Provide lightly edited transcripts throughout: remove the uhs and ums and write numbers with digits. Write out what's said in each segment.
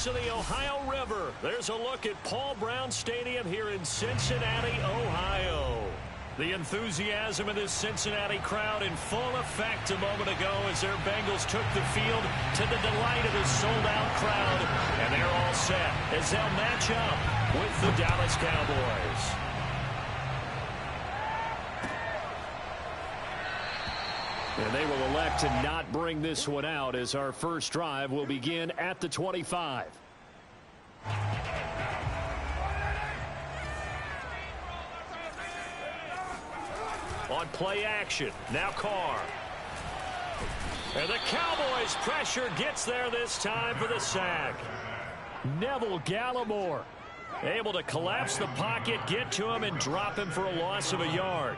banks of the Ohio River. There's a look at Paul Brown Stadium here in Cincinnati, Ohio. The enthusiasm of this Cincinnati crowd in full effect a moment ago as their Bengals took the field to the delight of a sold-out crowd. And they're all set as they'll match up with the Dallas Cowboys. And they will elect to not bring this one out as our first drive will begin at the 25. On play action, now Carr. And the Cowboys' pressure gets there this time for the sack. Neville Gallimore able to collapse the pocket, get to him, and drop him for a loss of a yard.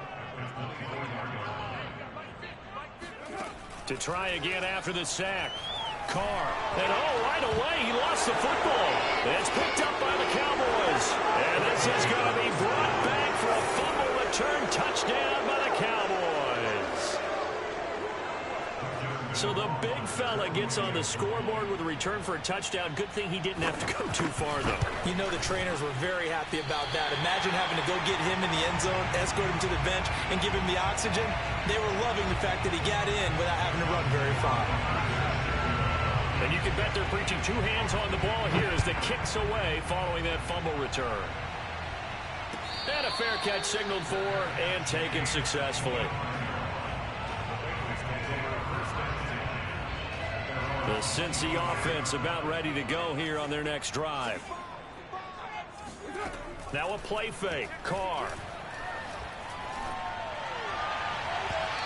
To try again after the sack. Carr. And right away, he lost the football. It's picked up by the Cowboys. And this is going to be brought back for a fumble return touchdown by the Cowboys. So the big fella gets on the scoreboard with a return for a touchdown. Good thing he didn't have to go too far, though. You know the trainers were very happy about that. Imagine having to go get him in the end zone, escort him to the bench, and give him the oxygen. They were loving the fact that he got in without having to run very far. And you can bet they're preaching two hands on the ball here as the kick's away following that fumble return. And a fair catch signaled for and taken successfully. The Cincy offense about ready to go here on their next drive. Now a play fake. Carr.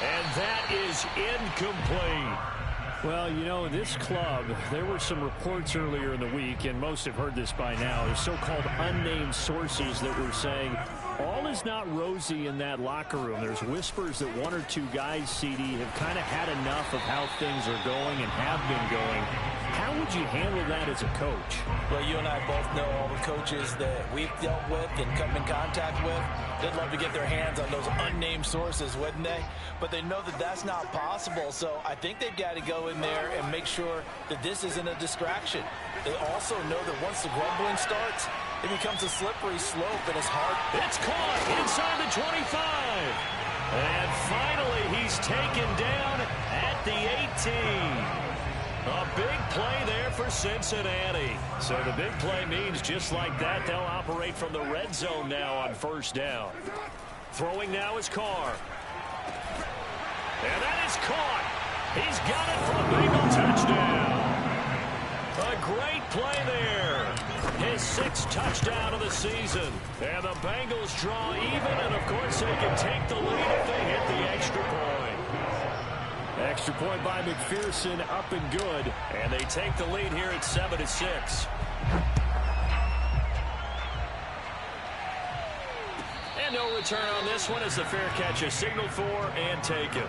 And that is incomplete. Well, you know, this club, there were some reports earlier in the week, and most have heard this by now, there's so-called unnamed sources that were saying all is not rosy in that locker room. There's whispers that one or two guys, CD, have kind of had enough of how things are going and have been going. How would you handle that as a coach? Well, you and I both know all the coaches that we've dealt with and come in contact with. They'd love to get their hands on those unnamed sources, wouldn't they? But they know that that's not possible, so I think they've got to go in there and make sure that this isn't a distraction. They also know that once the grumbling starts, it becomes a slippery slope, and it's hard. It's caught inside the 25. And finally, he's taken down at the 18. A big play there for Cincinnati. So the big play means just like that, they'll operate from the red zone now on first down. Throwing now is Carr. And that is caught. He's got it for a Bengal touchdown. A great play there. His sixth touchdown of the season. And the Bengals draw even, and of course they can take the lead if they hit the extra point. Extra point by McPherson, up and good. And they take the lead here at 7-6. And no return on this one as the fair catch is signaled for and taken.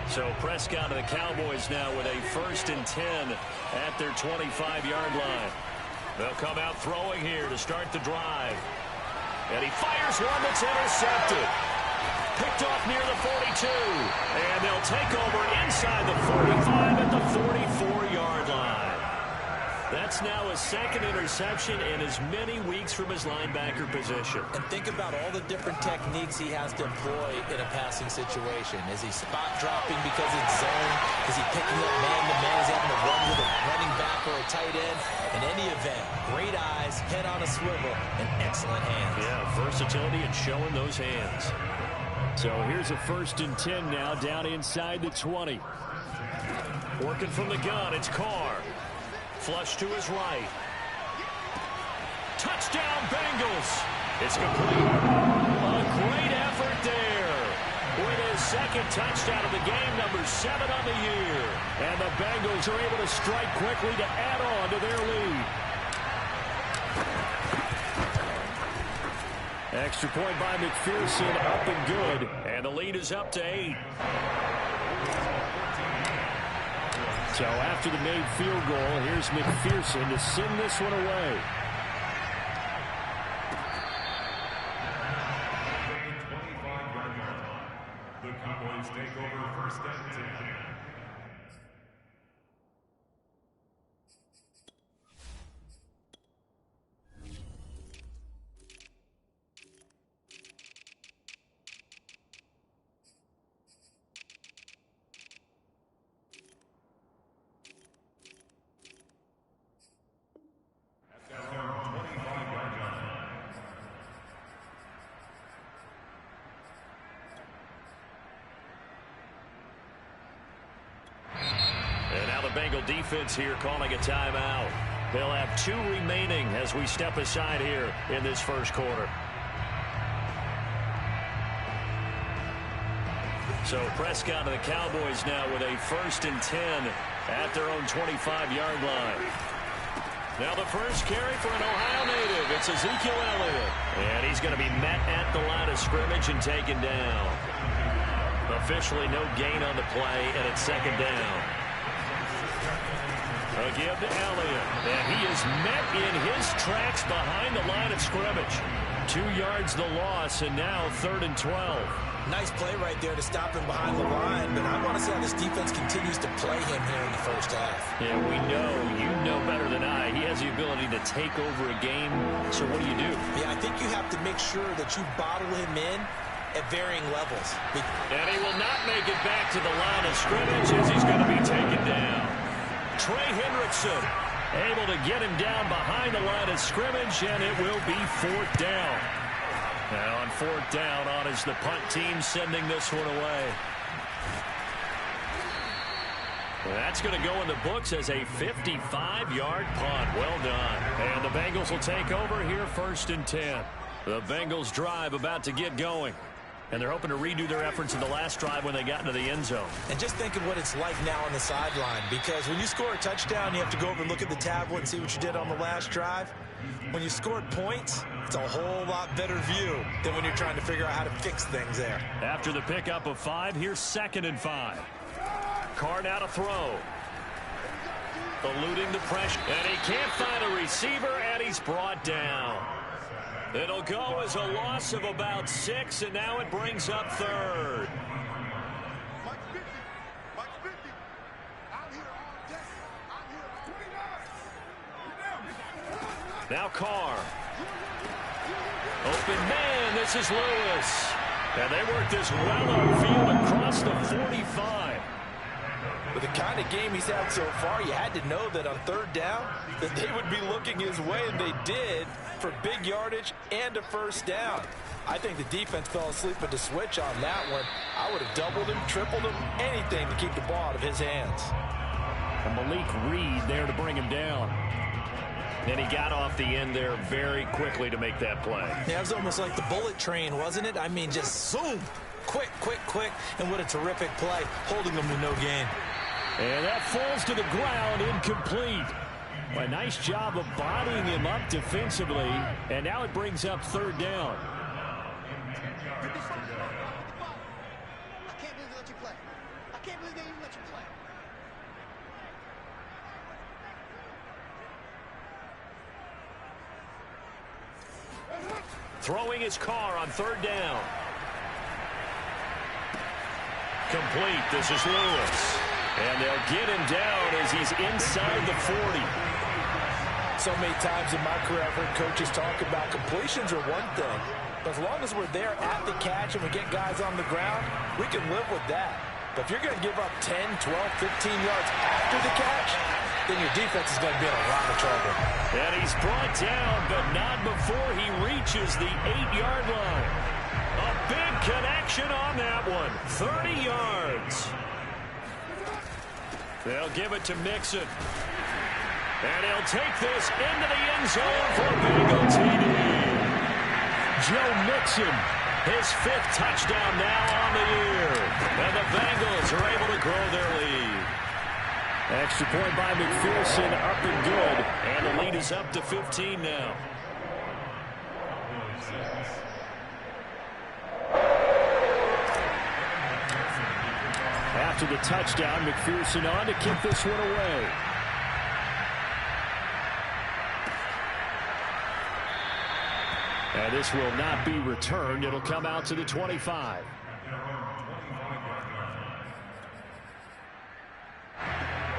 So Prescott and the Cowboys now with a 1st and 10 at their 25-yard line. They'll come out throwing here to start the drive. And he fires one that's intercepted. Picked off near the 42. And they'll take over inside the 45 at the 44-yard line. That's now his second interception in as many weeks from his linebacker position. And think about all the different techniques he has to employ in a passing situation. Is he spot dropping because it's zone? Is he picking up man-to-man? Is he having to run with a running back or a tight end? In any event, great eyes, head on a swivel, and excellent hands. Yeah, versatility and showing those hands. So here's a 1st and 10 now down inside the 20. Working from the gun, it's Carr. Flush to his right. Touchdown, Bengals. It's complete. A great effort there. With his second touchdown of the game, number 7 on the year. And the Bengals are able to strike quickly to add on to their lead. Extra point by McPherson, up and good. And the lead is up to 8. So after the made field goal, here's McPherson to send this one away. The Cowboys take over first and 10. Bengal defense here calling a timeout. They'll have 2 remaining as we step aside here in this first quarter. So Prescott and the Cowboys now with a first and 10 at their own 25-yard line. Now the first carry for an Ohio native. It's Ezekiel Elliott. And he's going to be met at the line of scrimmage and taken down. Officially no gain on the play, and it's second down. A give to Elliott, and he is met in his tracks behind the line of scrimmage. 2 yards the loss, and now 3rd and 12. Nice play right there to stop him behind the line, but I want to see how this defense continues to play him here in the first half. Yeah, we know, you know better than I, he has the ability to take over a game, so what do you do? Yeah, I think you have to make sure that you bottle him in at varying levels. And he will not make it back to the line of scrimmage as he's going to be taken down. Trey Hendrickson able to get him down behind the line of scrimmage, and it will be 4th down. Now on 4th down on is the punt team sending this one away. That's going to go in the books as a 55-yard punt. Well done. And the Bengals will take over here 1st and 10. The Bengals drive about to get going. And they're hoping to redo their efforts in the last drive when they got into the end zone. And just think of what it's like now on the sideline, because when you score a touchdown, you have to go over and look at the tablet and see what you did on the last drive. When you scored points, it's a whole lot better view than when you're trying to figure out how to fix things there. After the pickup of 5, here's 2nd and 5. Carr now to throw. Eluding the pressure. And he can't find a receiver, and he's brought down. It'll go as a loss of about 6, and now it brings up 3rd. Now Carr. Open man, this is Lewis. And they work this well upfield across the 45. With the kind of game he's had so far, you had to know that on 3rd down that they would be looking his way, and they did, for big yardage and a 1st down. I think the defense fell asleep at the switch on that one. I would have doubled him, tripled him, anything to keep the ball out of his hands. And Malik Reed there to bring him down. And he got off the end there very quickly to make that play. Yeah, it was almost like the bullet train, wasn't it? I mean, just zoom. Quick, quick, quick. And what a terrific play, holding them to no gain. And that falls to the ground, incomplete. A nice job of bodying him up defensively. And now it brings up 3rd down. I can't believe they let you play. I can't believe they even let you play. Throwing his Carr on 3rd down. Complete. This is Lewis. And they'll get him down as he's inside the 40. So many times in my career, I've heard coaches talk about completions are one thing. But as long as we're there at the catch and we get guys on the ground, we can live with that. But if you're going to give up 10, 12, 15 yards after the catch, then your defense is going to be in a lot of trouble. And he's brought down, but not before he reaches the 8-yard line. A big connection on that one. 30 yards. They'll give it to Mixon. And he'll take this into the end zone for a Bengal TD. Joe Mixon, his 5th touchdown now on the year. And the Bengals are able to grow their lead. Extra point by McPherson, up and good. And the lead is up to 15 now. after the touchdown. McPherson on to kick this one away. And this will not be returned. It'll come out to the 25.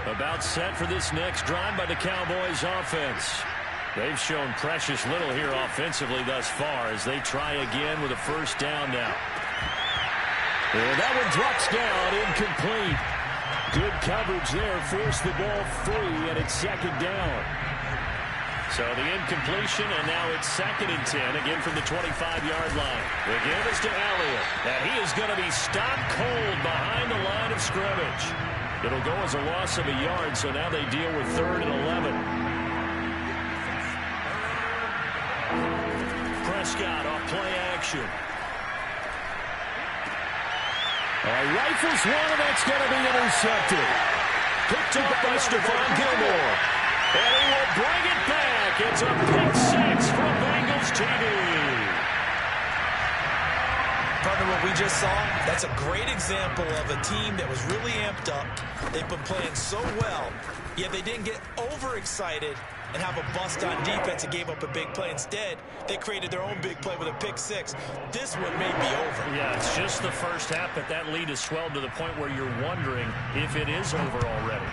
About set for this next drive by the Cowboys offense. They've shown precious little here offensively thus far as they try again with a first down now. And that one drops down, incomplete. Good coverage there, forced the ball free, and it's second down. So the incompletion, and now it's 2nd and 10, again from the 25-yard line. The give is to Elliott, and he is going to be stopped cold behind the line of scrimmage. It'll go as a loss of a yard, so now they deal with 3rd and 11. Prescott off play action. Rifles one, and that's going to be intercepted. Picked up by Stephon Gilmore. And he will bring it back. It's a pick 6 from Bengals TV. Partner, what we just saw, that's a great example of a team that was really amped up. They've been playing so well, yet they didn't get overexcited and have a bust on defense and gave up a big play. Instead, they created their own big play with a pick 6. This one may be over. Yeah, it's just the first half, but that lead has swelled to the point where you're wondering if it is over already.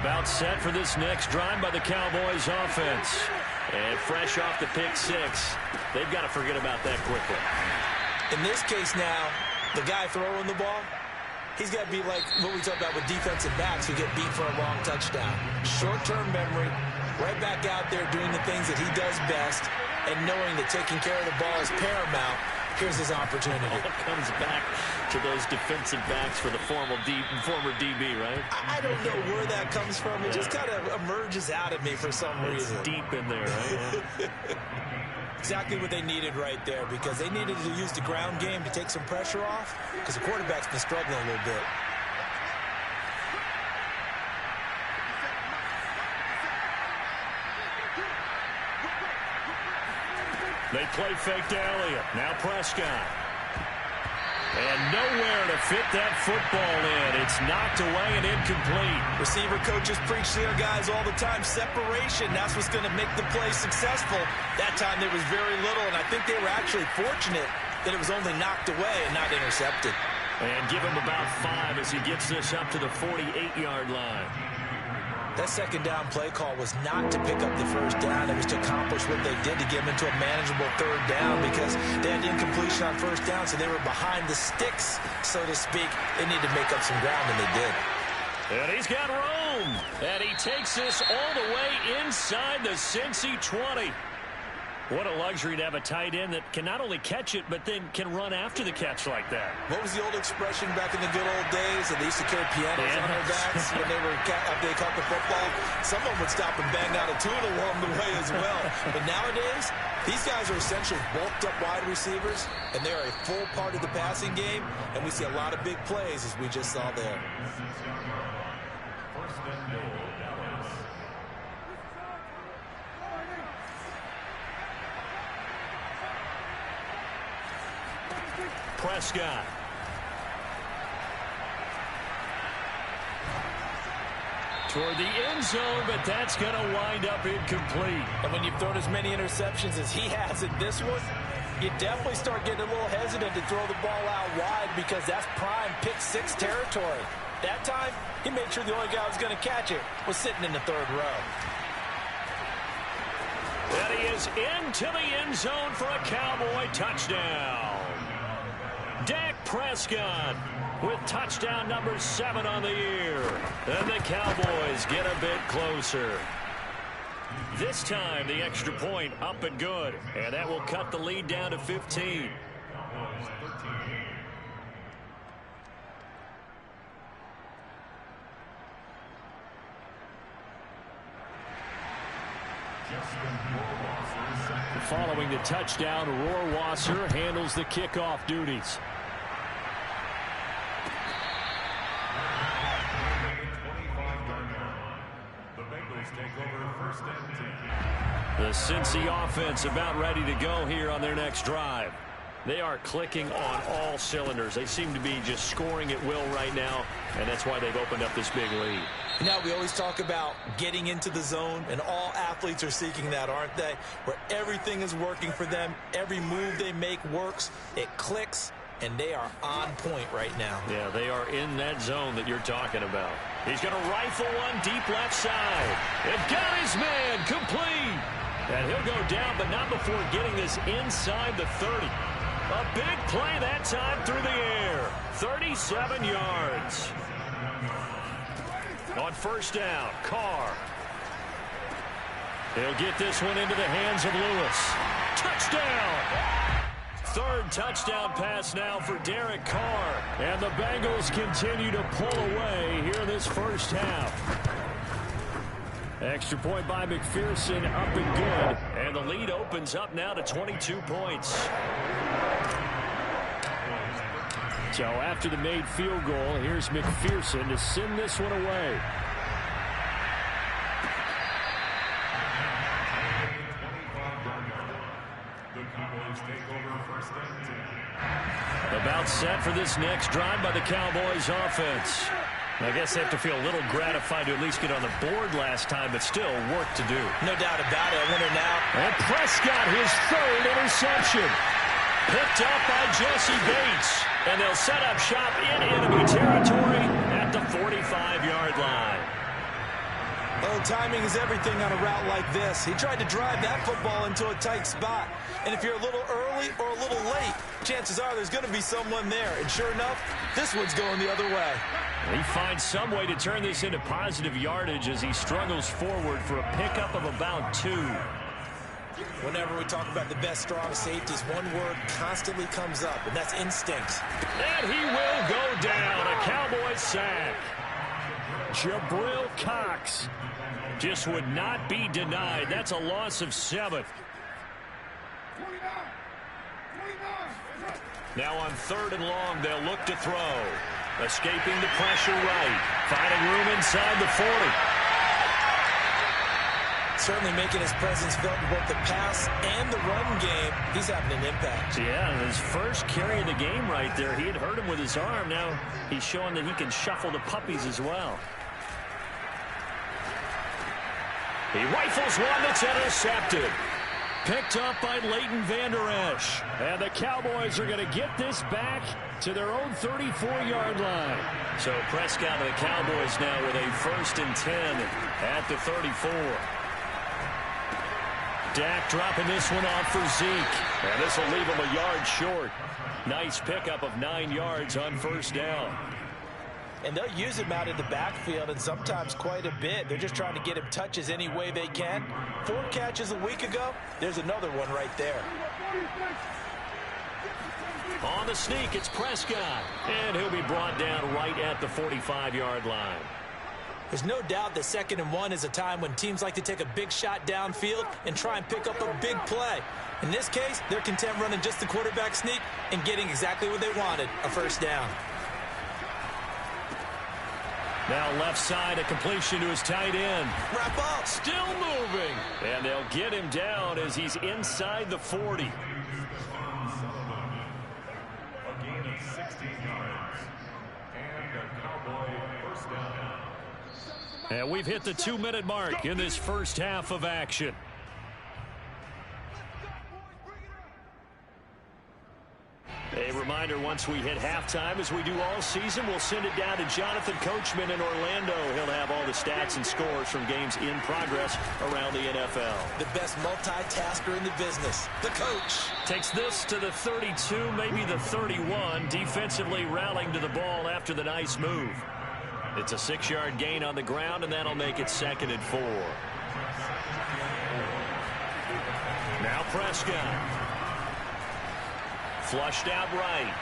About set for this next drive by the Cowboys offense. And fresh off the pick 6, they've got to forget about that quickly. In this case now, the guy throwing the ball, he's got to be like what we talked about with defensive backs who get beat for a long touchdown. Short-term memory, right back out there doing the things that he does best, and knowing that taking care of the ball is paramount. Here's his opportunity. All comes back to those defensive backs for the former DB, right? I don't know where that comes from. It just kind of emerges out of me for some reason. It's deep in there, right? Yeah. Exactly what they needed right there, because they needed to use the ground game to take some pressure off, because the quarterback's been struggling a little bit. They play fake to Elliott. Now Prescott. And nowhere to fit that football in. It's knocked away and incomplete. Receiver coaches preach to their guys all the time. Separation, that's what's going to make the play successful. That time there was very little, and I think they were actually fortunate that it was only knocked away and not intercepted. And give him about 5 as he gets this up to the 48-yard line. That second down play call was not to pick up the first down. It was to accomplish what they did to get them into a manageable 3rd down, because they had incompletion on first down, so they were behind the sticks, so to speak. They needed to make up some ground, and they did. And he's got room. And he takes this all the way inside the Cincy 20. What a luxury to have a tight end that can not only catch it, but then can run after the catch like that. What was the old expression back in the good old days? They used to carry pianos on their backs when they caught the football. Someone would stop and bang out a tune along the way as well. But nowadays, these guys are essentially bulked up wide receivers, and they are a full part of the passing game, and we see a lot of big plays as we just saw there. Prescott. Toward the end zone, but that's going to wind up incomplete. And when you've thrown as many interceptions as he has in this one, you definitely start getting a little hesitant to throw the ball out wide, because that's prime pick 6 territory. That time, he made sure the only guy who was going to catch it was sitting in the 3rd row. And he is into the end zone for a Cowboy touchdown. Dak Prescott with touchdown number 7 on the year. And the Cowboys get a bit closer. This time, the extra point up and good. And that will cut the lead down to 15. Following the touchdown, Rohrwasser handles the kickoff duties. over first and 10. The Cincy offense about ready to go here on their next drive. They are clicking on all cylinders. They seem to be just scoring at will right now, and that's why they've opened up this big lead. Now, we always talk about getting into the zone, and all athletes are seeking that, aren't they? Where everything is working for them, every move they make works, it clicks, and they are on point right now. Yeah, they are in that zone that you're talking about. He's going to rifle one deep left side. They've got his man complete. And he'll go down, but not before getting this inside the 30. A big play that time through the air. 37 yards. On first down, Carr. He'll get this one into the hands of Lewis. Touchdown! Third touchdown pass now for Derek Carr. And the Bengals continue to pull away here in this first half. Extra point by McPherson, up and good. And the lead opens up now to 22 points. So after the made field goal, here's McPherson to send this one away. The Cowboys take over first and 10. About set for this next drive by the Cowboys offense. I guess they have to feel a little gratified to at least get on the board last time, but still work to do. No doubt about it. I wonder now. And Prescott, his third interception. Picked up by Jesse Bates. And they'll set up shop in enemy territory at the 45-yard line. Oh, timing is everything on a route like this. He tried to drive that football into a tight spot. And if you're a little early or a little late, chances are there's going to be someone there. And sure enough, this one's going the other way. He finds some way to turn this into positive yardage as he struggles forward for a pickup of about 2. Whenever we talk about the best strong safeties, one word constantly comes up, and that's instinct. And he will go down. A Cowboy sack. Jabril Cox just would not be denied. That's a loss of 7. Now on 3rd and long, they'll look to throw. Escaping the pressure right. Finding room inside the 40. Certainly making his presence felt in both the pass and the run game. He's having an impact. Yeah, his first carry of the game right there. He had hurt him with his arm. Now he's showing that he can shuffle the puppies as well. He rifles one that's intercepted. Picked up by Leighton Vander Esch. And the Cowboys are going to get this back to their own 34-yard line. So Prescott and the Cowboys now with a 1st and 10 at the 34. Dak dropping this one off for Zeke. And this will leave him a yard short. Nice pickup of 9 yards on first down. And they'll use him out in the backfield, and sometimes quite a bit. They're just trying to get him touches any way they can. 4 catches a week ago. There's another one right there. On the sneak, it's Prescott. And he'll be brought down right at the 45-yard line. There's no doubt that 2nd and 1 is a time when teams like to take a big shot downfield and try and pick up a big play. In this case, they're content running just the quarterback sneak and getting exactly what they wanted, a first down. Now left side, a completion to his tight end. Wrap up. Still moving. And they'll get him down as he's inside the 40. A gain of 16 yards. And a Cowboy first down. And we've hit the 2-minute mark in this first half of action. A reminder, once we hit halftime, as we do all season, we'll send it down to Jonathan Coachman in Orlando. He'll have all the stats and scores from games in progress around the NFL. The best multitasker in the business, the coach. Takes this to the 32, maybe the 31, defensively rallying to the ball after the nice move. It's a 6-yard gain on the ground, and that'll make it 2nd and 4. Now Prescott. Flushed out right.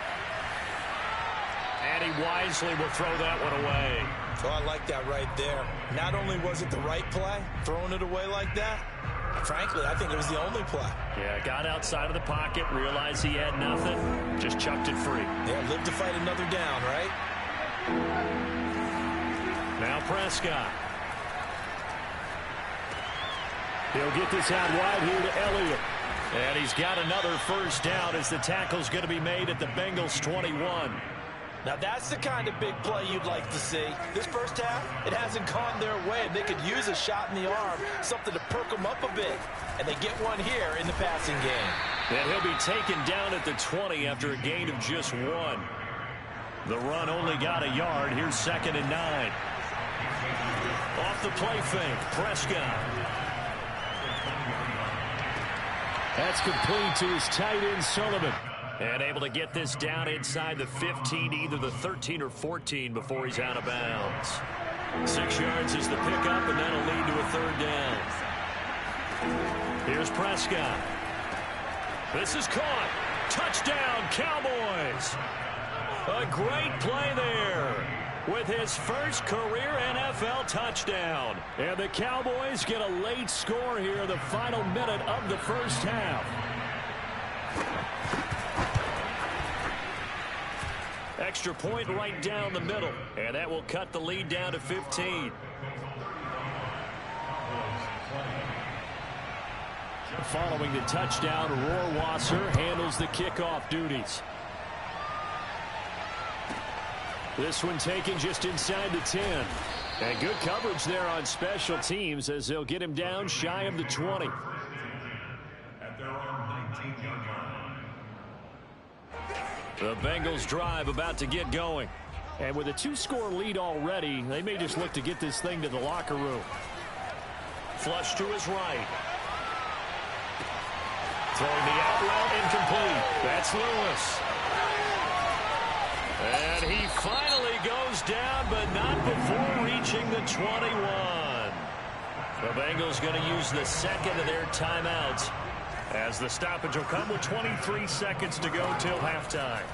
And he wisely will throw that one away. Oh, I like that right there. Not only was it the right play, throwing it away like that, frankly, I think it was the only play. Yeah, got outside of the pocket, realized he had nothing, just chucked it free. Yeah, live to fight another down, right? Now Prescott. He'll get this out wide here to Elliott. And he's got another first down as the tackle's going to be made at the Bengals 21. Now that's the kind of big play you'd like to see. This first half, it hasn't gone their way. They could use a shot in the arm, something to perk them up a bit. And they get one here in the passing game. And he'll be taken down at the 20 after a gain of just 1. The run only got a yard. Here's 2nd and 9. Off the play fake, Prescott. That's complete to his tight end, Sullivan. And able to get this down inside the 15, either the 13 or 14 before he's out of bounds. 6 yards is the pickup, and that'll lead to a 3rd down. Here's Prescott. This is caught. Touchdown, Cowboys. A great play there with his first career NFL touchdown. And the Cowboys get a late score here in the final minute of the first half. Extra point right down the middle, and that will cut the lead down to 15. Following the touchdown, Rohrwasser handles the kickoff duties. This one taken just inside the 10. And good coverage there on special teams as they'll get him down shy of the 20. At their own 19-yard line. The Bengals drive about to get going. And with a 2-score lead already, they may just look to get this thing to the locker room. Flush to his right. Throwing the out route incomplete. That's Lewis. And he finally goes down, but not before reaching the 21. The Bengals going to use the second of their timeouts, as the stoppage will come with 23 seconds to go till halftime.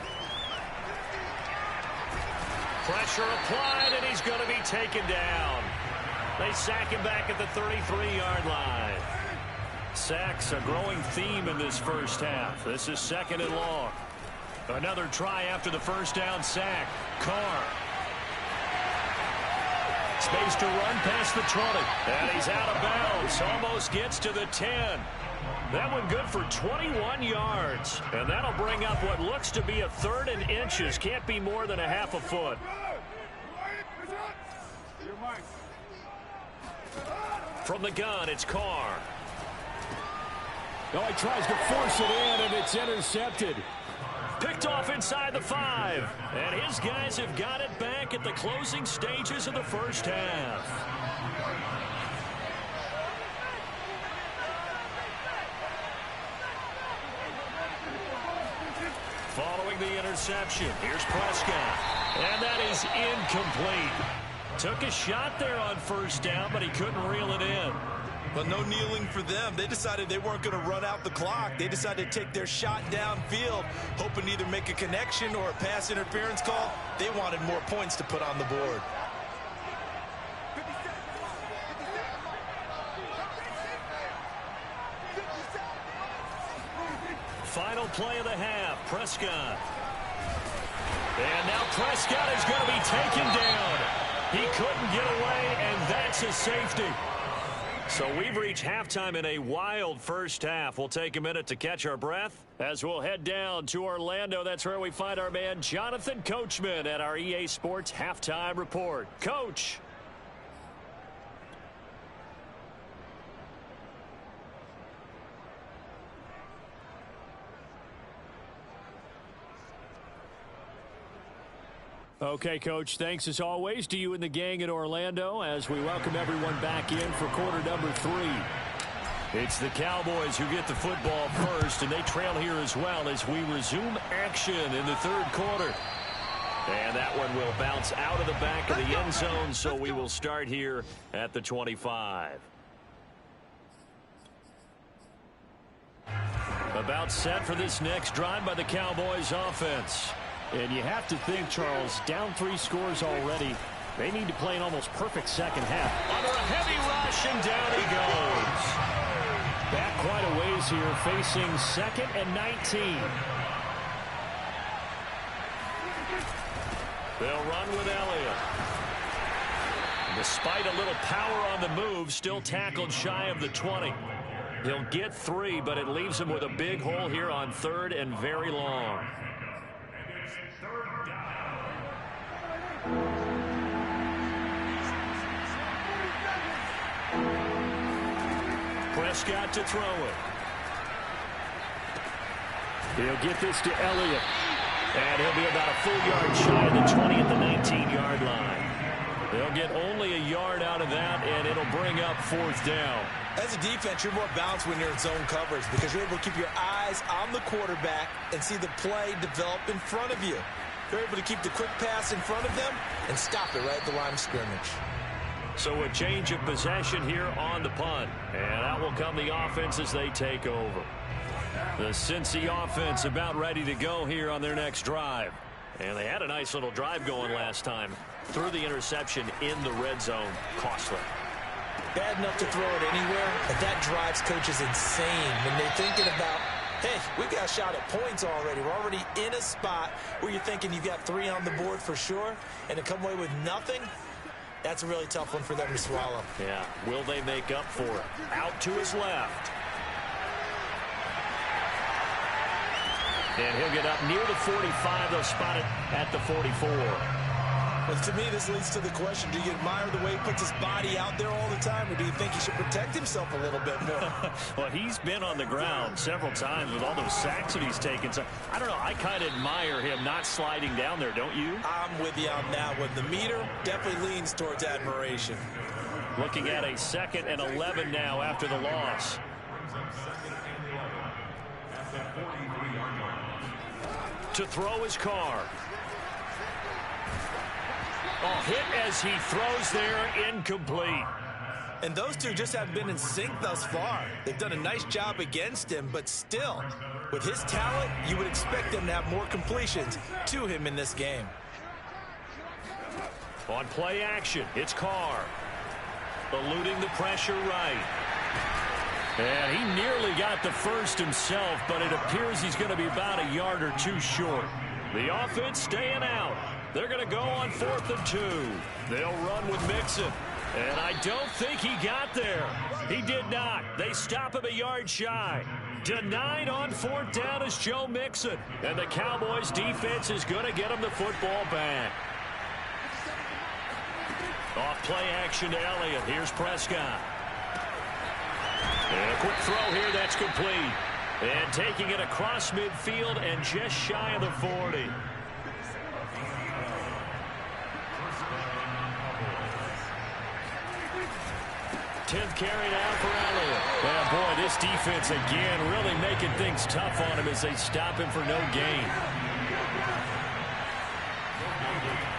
Pressure applied, and he's going to be taken down. They sack him back at the 33-yard line. Sacks a growing theme in this first half. This is 2nd and long. Another try after the first down sack. Carr. Space to run past the 20. And he's out of bounds. Almost gets to the 10. That one good for 21 yards. And that'll bring up what looks to be a 3rd and inches. Can't be more than a half a foot. From the gun, it's Carr. Oh, he tries to force it in, and it's intercepted. Picked off inside the 5. And his guys have got it back at the closing stages of the first half. Following the interception, here's Prescott. And that is incomplete. Took a shot there on first down, but he couldn't reel it in. But no kneeling for them. They decided they weren't going to run out the clock. They decided to take their shot downfield, hoping to either make a connection or a pass interference call. They wanted more points to put on the board. Final play of the half, Prescott. And now Prescott is going to be taken down. He couldn't get away, and that's a safety. So we've reached halftime in a wild first half. We'll take a minute to catch our breath as we'll head down to Orlando. That's where we find our man Jonathan Coachman at our EA Sports Halftime Report. Coach. Okay, Coach, thanks as always to you and the gang in Orlando as we welcome everyone back in for quarter number 3. It's the Cowboys who get the football first, and they trail here as well as we resume action in the 3rd quarter. And that one will bounce out of the back of the end zone, so we will start here at the 25. About set for this next drive by the Cowboys offense. And you have to think, Charles, down 3 scores already. They need to play an almost perfect second half. Under a heavy rush, and down he goes. Back quite a ways here, facing 2nd and 19. They'll run with Elliott. Despite a little power on the move, still tackled shy of the 20. He'll get 3, but it leaves him with a big hole here on 3rd and very long. Prescott to throw it. He'll get this to Elliott. And he'll be about a full yard shy of the 20 at the 19-yard line. They'll get only a yard out of that, and it'll bring up 4th down. As a defense, you're more balanced when you're in zone coverage because you're able to keep your eyes on the quarterback and see the play develop in front of you. You're able to keep the quick pass in front of them and stop it right at the line of scrimmage. So a change of possession here on the punt. And out will come the offense as they take over. The Cincy offense about ready to go here on their next drive. And they had a nice little drive going last time. Threw the interception in the red zone. Costly. Bad enough to throw it anywhere, but that drives coaches insane when they're thinking about, hey, we got a shot at points already. We're already in a spot where you're thinking you got 3 on the board for sure, and to come away with nothing, that's a really tough one for them to swallow. Yeah, will they make up for it? Out to his left. And he'll get up near the 45. They'll spot it at the 44. Well, to me, this leads to the question, do you admire the way he puts his body out there all the time, or do you think he should protect himself a little bit more? Well, he's been on the ground several times with all those sacks that he's taken. So, I don't know, I kind of admire him not sliding down there, don't you? I'm with you on that one. The meter definitely leans towards admiration. Looking at a 2nd and 11 now after the loss. To throw his car. Oh, hit as he throws there, incomplete. And those two just haven't been in sync thus far. They've done a nice job against him, but still, with his talent, you would expect them to have more completions to him in this game. On play action, it's Carr. Eluding the pressure right. And he nearly got the first himself, but it appears he's going to be about a yard or 2 short. The offense staying out. They're going to go on 4th and 2. They'll run with Mixon. And I don't think he got there. He did not. They stop him a yard shy. Denied on 4th down is Joe Mixon. And the Cowboys defense is going to get him the football back. Off play action to Elliott. Here's Prescott. And a quick throw here. That's complete. And taking it across midfield and just shy of the 40. 10th carry now for Elliott. Well, boy, this defense again really making things tough on him as they stop him for no gain.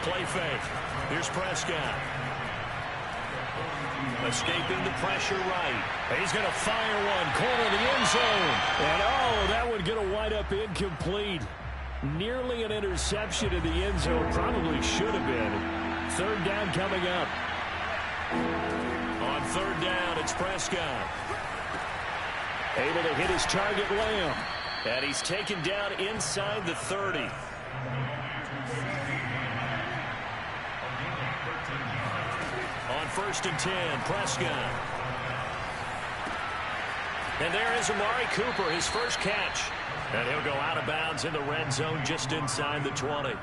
Play fake. Here's Prescott. Escaping the pressure right. He's going to fire one. Corner of the end zone. And, oh, that would get a wind up incomplete. Nearly an interception in the end zone. Probably should have been. 3rd down coming up. On 3rd down, it's Prescott. Able to hit his target, Lamb. And he's taken down inside the 30. On 1st and 10, Prescott. And there is Amari Cooper, his first catch. And he'll go out of bounds in the red zone just inside the 20.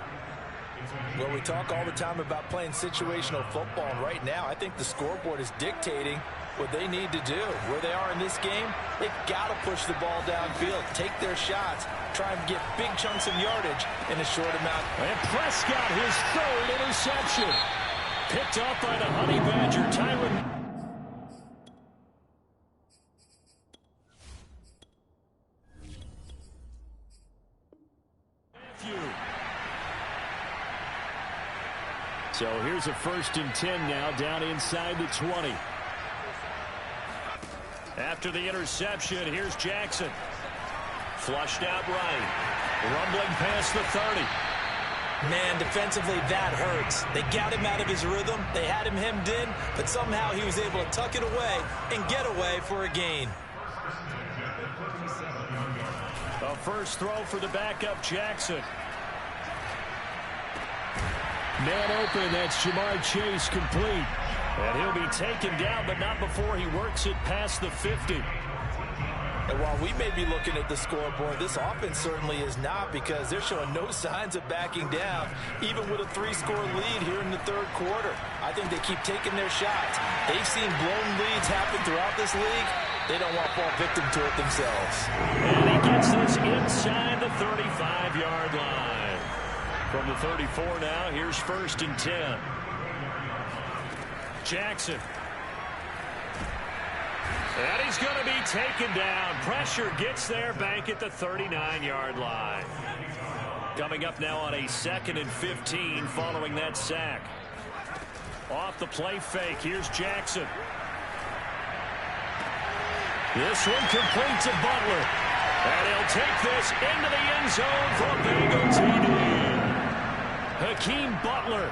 Well, we talk all the time about playing situational football, and right now I think the scoreboard is dictating what they need to do. Where they are in this game, they've got to push the ball downfield, take their shots, try and get big chunks of yardage in a short amount. And Prescott, his 3rd interception. Picked up by the Honey Badger, Tyron. So here's a 1st and 10 now down inside the 20. After the interception, here's Jackson. Flushed out right. Rumbling past the 30. Man, defensively, that hurts. They got him out of his rhythm. They had him hemmed in, but somehow he was able to tuck it away and get away for a gain. A first throw for the backup, Jackson. Man open, that's Jamar Chase complete. And he'll be taken down, but not before he works it past the 50. And while we may be looking at the scoreboard, this offense certainly is not, because they're showing no signs of backing down, even with a 3-score lead here in the third quarter. I think they keep taking their shots. They've seen blown leads happen throughout this league. They don't want to fall victim to it themselves. And he gets this inside the 35-yard line. From the 34 now, here's 1st and 10. Jackson. And he's going to be taken down. Pressure gets there back at the 39-yard line. Coming up now on a 2nd and 15 following that sack. Off the play fake, here's Jackson. This one complete to Butler. And he'll take this into the end zone for a Bengal TD. Hakeem Butler,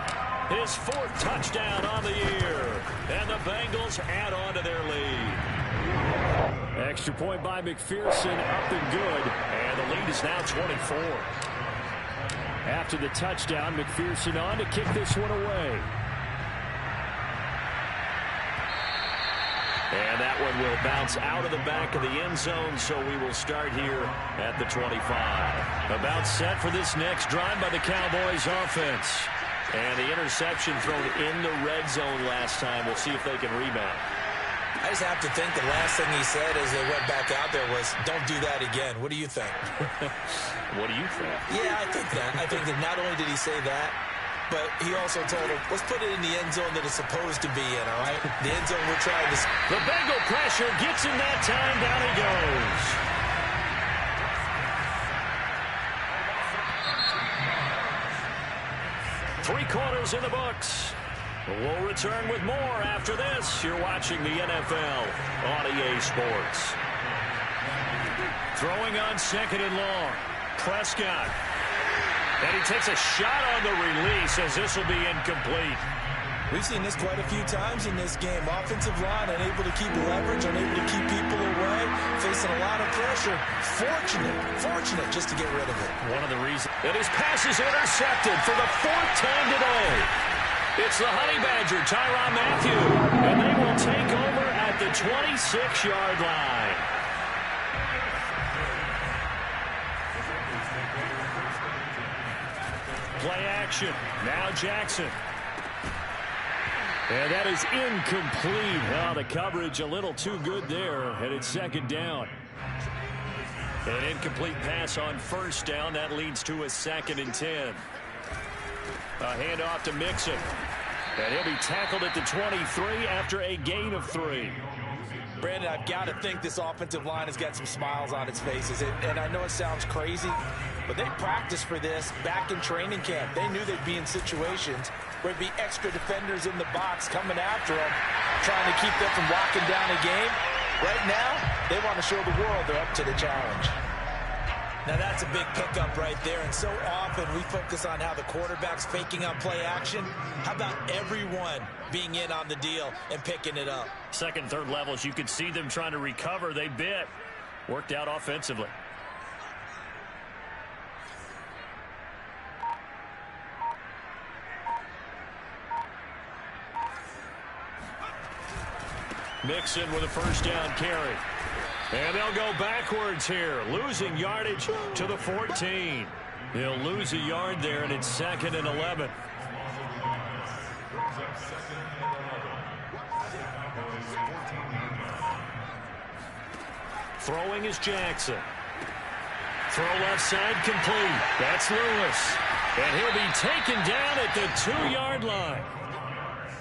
his 4th touchdown on the year. And the Bengals add on to their lead. Extra point by McPherson, up and good. And the lead is now 24. After the touchdown, McPherson on to kick this one away. And that one will bounce out of the back of the end zone, so we will start here at the 25. About set for this next drive by the Cowboys offense. And the interception thrown in the red zone last time. We'll see if they can rebound. I just have to think the last thing he said as they went back out there was, don't do that again. What do you think? What do you think? Yeah, I think that. I think that not only did he say that, but he also told him, let's put it in the end zone that it's supposed to be in, all right? The end zone we're trying to... The Bengal pressure gets in that time. Down he goes. Three quarters in the books. We'll return with more after this. You're watching the NFL on EA Sports. Throwing on 2nd and long. Prescott. And he takes a shot on the release as this will be incomplete. We've seen this quite a few times in this game. Offensive line unable to keep leverage, unable to keep people away, facing a lot of pressure. Fortunate just to get rid of it. One of the reasons. And his pass is intercepted for the 4th time today. It's the Honey Badger, Tyrann Mathieu. And they will take over at the 26-yard line. Play action. Now Jackson. And that is incomplete. Oh, the coverage a little too good there. And it's 2nd down. An incomplete pass on 1st down. That leads to a 2nd and 10. A handoff to Mixon. And he'll be tackled at the 23 after a gain of 3. Brandon, I've got to think this offensive line has got some smiles on its faces. And I know it sounds crazy, but they practiced for this back in training camp. They knew they'd be in situations where there'd be extra defenders in the box coming after them, trying to keep them from locking down a game. Right now, they want to show the world they're up to the challenge. Now, that's a big pickup right there, and so often we focus on how the quarterback's faking on play action. How about everyone being in on the deal and picking it up? 2nd, 3rd levels, you could see them trying to recover. They bit. Worked out offensively. Mixon with a 1st down carry. And they'll go backwards here, losing yardage to the 14. They'll lose a yard there, and it's 2nd and 11. Throwing is Jackson. Throw left side complete. That's Lewis. And he'll be taken down at the 2-yard line.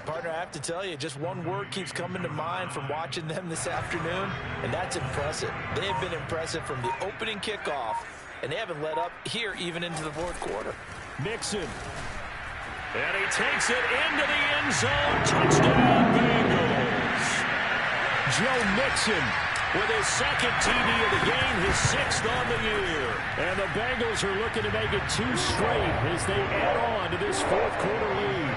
Partner, I have to tell you, just one word keeps coming to mind from watching them this afternoon, and that's impressive. They have been impressive from the opening kickoff, and they haven't let up here even into the 4th quarter. Mixon. And he takes it into the end zone. Touchdown, Bengals. Joe Mixon with his 2nd TD of the game, his 6th on the year. And the Bengals are looking to make it 2 straight as they add on to this 4th quarter lead.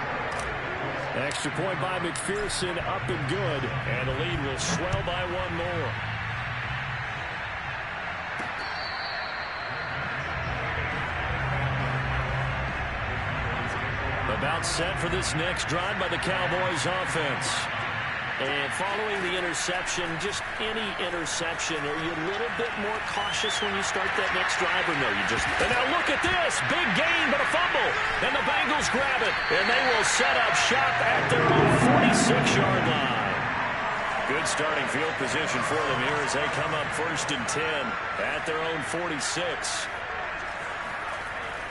Extra point by McPherson, up and good. And the lead will swell by 1 more. About about set for this next drive by the Cowboys offense. And following the interception, just any interception, are you a little bit more cautious when you start that next drive, or no? You just... And now look at this. Big gain, but a fumble. And the Bengals grab it. And they will set up shop at their own 46-yard line. Good starting field position for them here as they come up 1st and 10 at their own 46.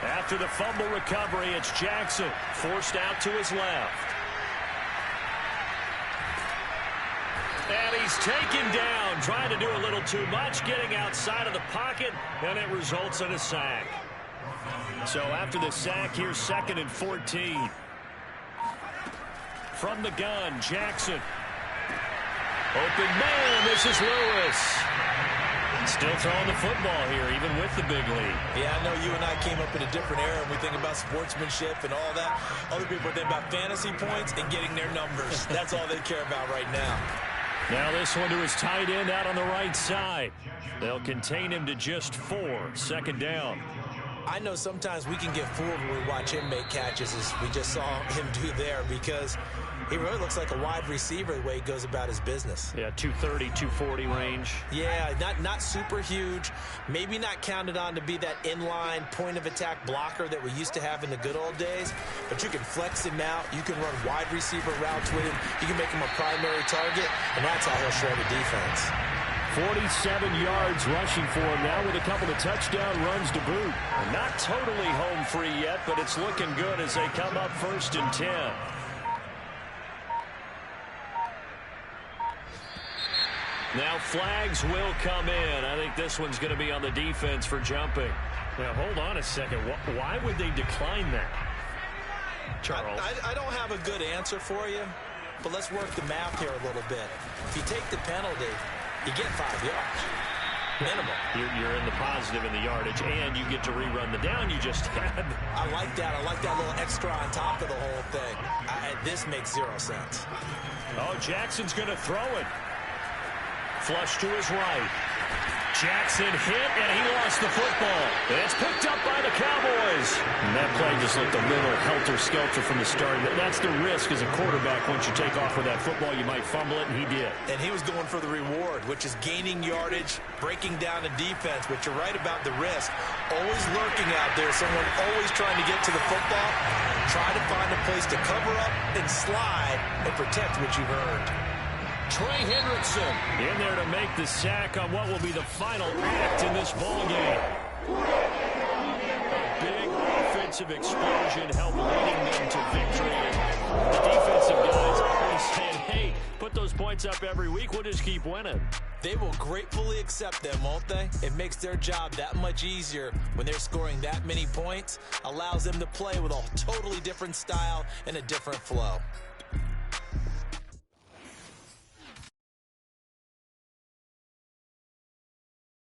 After the fumble recovery, it's Jackson forced out to his left. And he's taken down, trying to do a little too much, getting outside of the pocket, and it results in a sack. So after the sack, here's 2nd and 14. From the gun, Jackson. Open man, this is Lewis. Still throwing the football here, even with the big lead. Yeah, I know you and I came up in a different era, and we think about sportsmanship and all that. Other people think about fantasy points and getting their numbers. That's all they care about right now. Now this one to his tight end out on the right side. They'll contain him to just 4. 2nd down. I know sometimes we can get fooled when we watch him make catches, as we just saw him do there, because he really looks like a wide receiver the way he goes about his business. Yeah, 230, 240 range. Yeah, not super huge. Maybe not counted on to be that inline point-of-attack blocker that we used to have in the good old days. But you can flex him out. You can run wide receiver routes with him. You can make him a primary target, and that's how he'll shred a defense. 47 yards rushing for him now with a couple of touchdown runs to boot. Not totally home free yet, but it's looking good as they come up 1st and 10. Now flags will come in. I think this one's going to be on the defense for jumping. Now hold on a second. Why would they decline that? Charles. I don't have a good answer for you, but let's work the math here a little bit. If you take the penalty, you get 5 yards. Minimum. You're in the positive in the yardage, and you get to rerun the down you just had. I like that. I like that little extra on top of the whole thing. This makes 0 sense. Oh, Jackson's going to throw it. Flush to his right. Jackson hit, and he lost the football. And it's picked up by the Cowboys. And that play just looked a little helter-skelter from the start. That's the risk as a quarterback. Once you take off with that football, you might fumble it, and he did. And he was going for the reward, which is gaining yardage, breaking down a defense. But you're right about the risk. Always lurking out there, someone always trying to get to the football. Try to find a place to cover up and slide and protect what you've earned. Trey Hendrickson in there to make the sack on what will be the final act in this ball game. A big offensive explosion helped leading them to victory. And the defensive guys always saying, hey, put those points up every week. We'll just keep winning. They will gratefully accept them, won't they? It makes their job that much easier when they're scoring that many points. Allows them to play with a totally different style and a different flow.